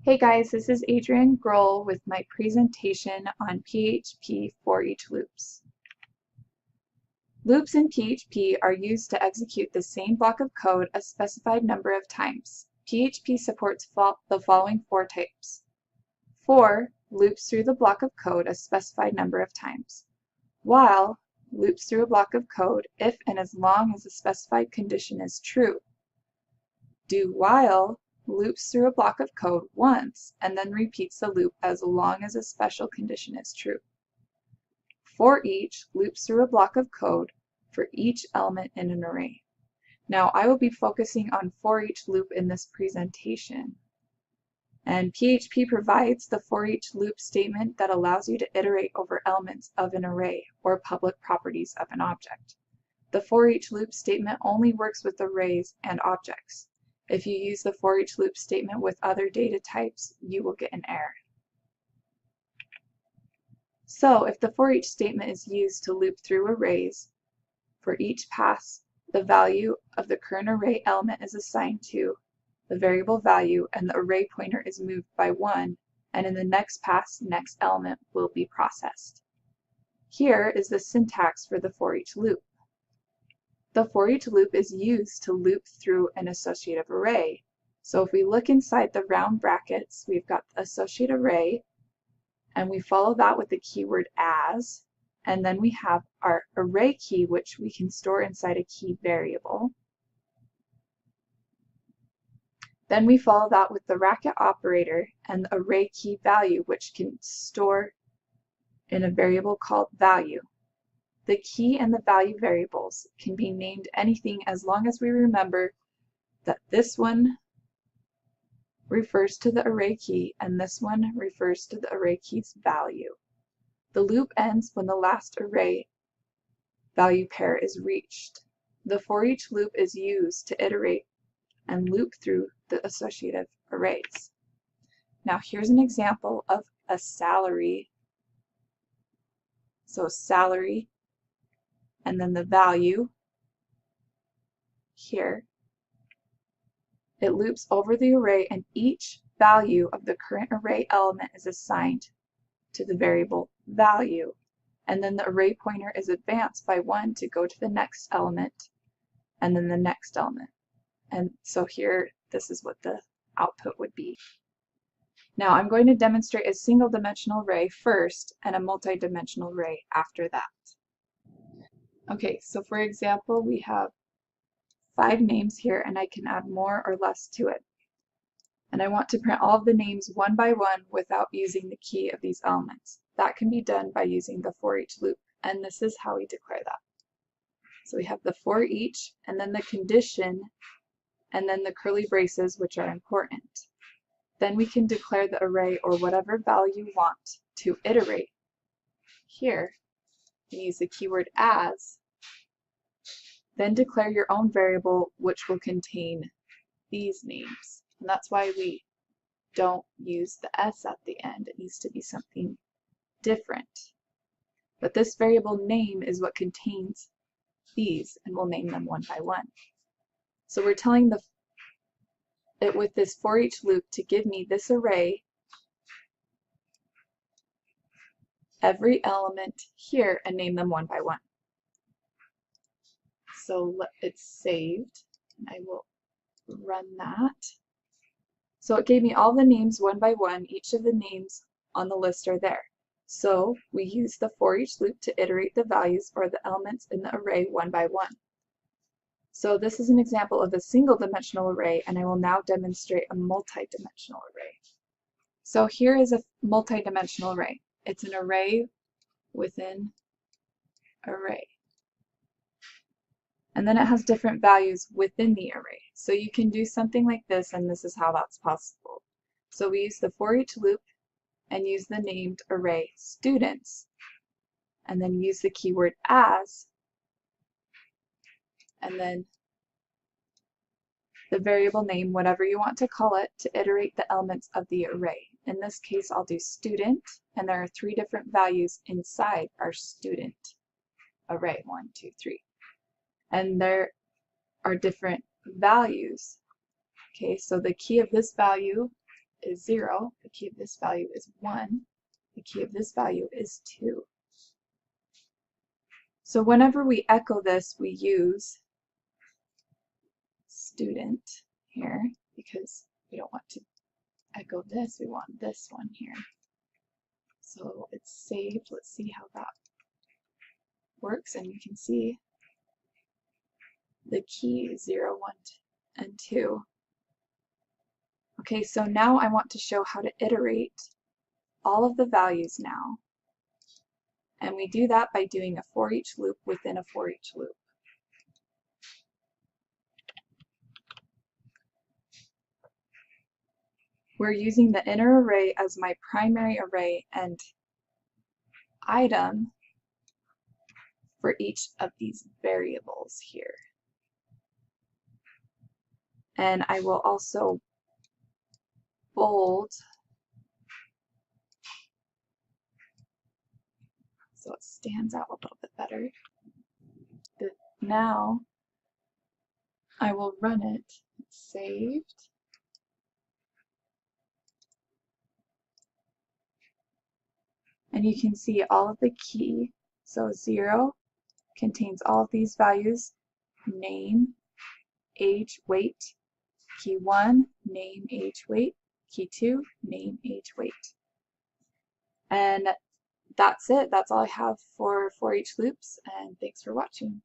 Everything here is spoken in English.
Hey guys, this is Adrienne Groll with my presentation on PHP for each loops. Loops in PHP are used to execute the same block of code a specified number of times. PHP supports the following four types. For loops through the block of code a specified number of times. While loops through a block of code if and as long as the specified condition is true. Do while loops through a block of code once and then repeats the loop as long as a special condition is true. For each loops through a block of code for each element in an array. Now I will be focusing on for each loop in this presentation. And PHP provides the for each loop statement that allows you to iterate over elements of an array or public properties of an object. The for each loop statement only works with arrays and objects. If you use the for each loop statement with other data types, you will get an error. So if the for each statement is used to loop through arrays, for each pass, the value of the current array element is assigned to the variable value and the array pointer is moved by 1, and in the next pass, next element will be processed. Here is the syntax for the for each loop. The for each loop is used to loop through an associative array. So if we look inside the round brackets, we've got the associate array, and we follow that with the keyword as, and then we have our array key, which we can store inside a key variable. Then we follow that with the bracket operator and the array key value, which can store in a variable called value. The key and the value variables can be named anything as long as we remember that this one refers to the array key and this one refers to the array key's value. The loop ends when the last array value pair is reached. The for each loop is used to iterate and loop through the associative arrays. Now here's an example of a salary. So salary and then the value here. It loops over the array and each value of the current array element is assigned to the variable value. And then the array pointer is advanced by 1 to go to the next element and then the next element. And so here, this is what the output would be. Now I'm going to demonstrate a single dimensional array first and a multi-dimensional array after that. Okay, so for example, we have 5 names here and I can add more or less to it. And I want to print all of the names one by one without using the key of these elements. That can be done by using the for each loop, and this is how we declare that. So we have the for each, and then the condition, and then the curly braces, which are important. Then we can declare the array or whatever value you want to iterate. Here, you use the keyword as, then declare your own variable which will contain these names. And that's why we don't use the s at the end. It needs to be something different. But this variable name is what contains these, and we'll name them one by one. So we're telling it with this for each loop to give me this array, every element here, and name them one by one. So it's saved, and I will run that. So it gave me all the names one by one. Each of the names on the list are there. So we use the for each loop to iterate the values or the elements in the array one by one. So this is an example of a single dimensional array, and I will now demonstrate a multi-dimensional array. So here is a multi-dimensional array. It's an array within array. And then it has different values within the array. So you can do something like this, and this is how that's possible. So we use the for each loop and use the named array students, and then use the keyword as, and then the variable name, whatever you want to call it, to iterate the elements of the array. In this case, I'll do student, and there are 3 different values inside our student array, 1, 2, 3. And there are different values. Okay, so the key of this value is 0, the key of this value is 1, the key of this value is 2. So whenever we echo this, we use student here because we don't want to echo this, we want this one here. So it's saved. Let's see how that works, and you can see the key 0, 1, and 2. Okay, so now I want to show how to iterate all of the values now. And we do that by doing a for each loop within a for each loop. We're using the inner array as my primary array and item for each of these variables here. And I will also bold so it stands out a little bit better. Now I will run it. It's saved. And you can see all of the key. So 0 contains all of these values: name, age, weight. Key 1, name, age, weight. Key 2, name, age, weight. And that's it. That's all I have for each loops, and thanks for watching.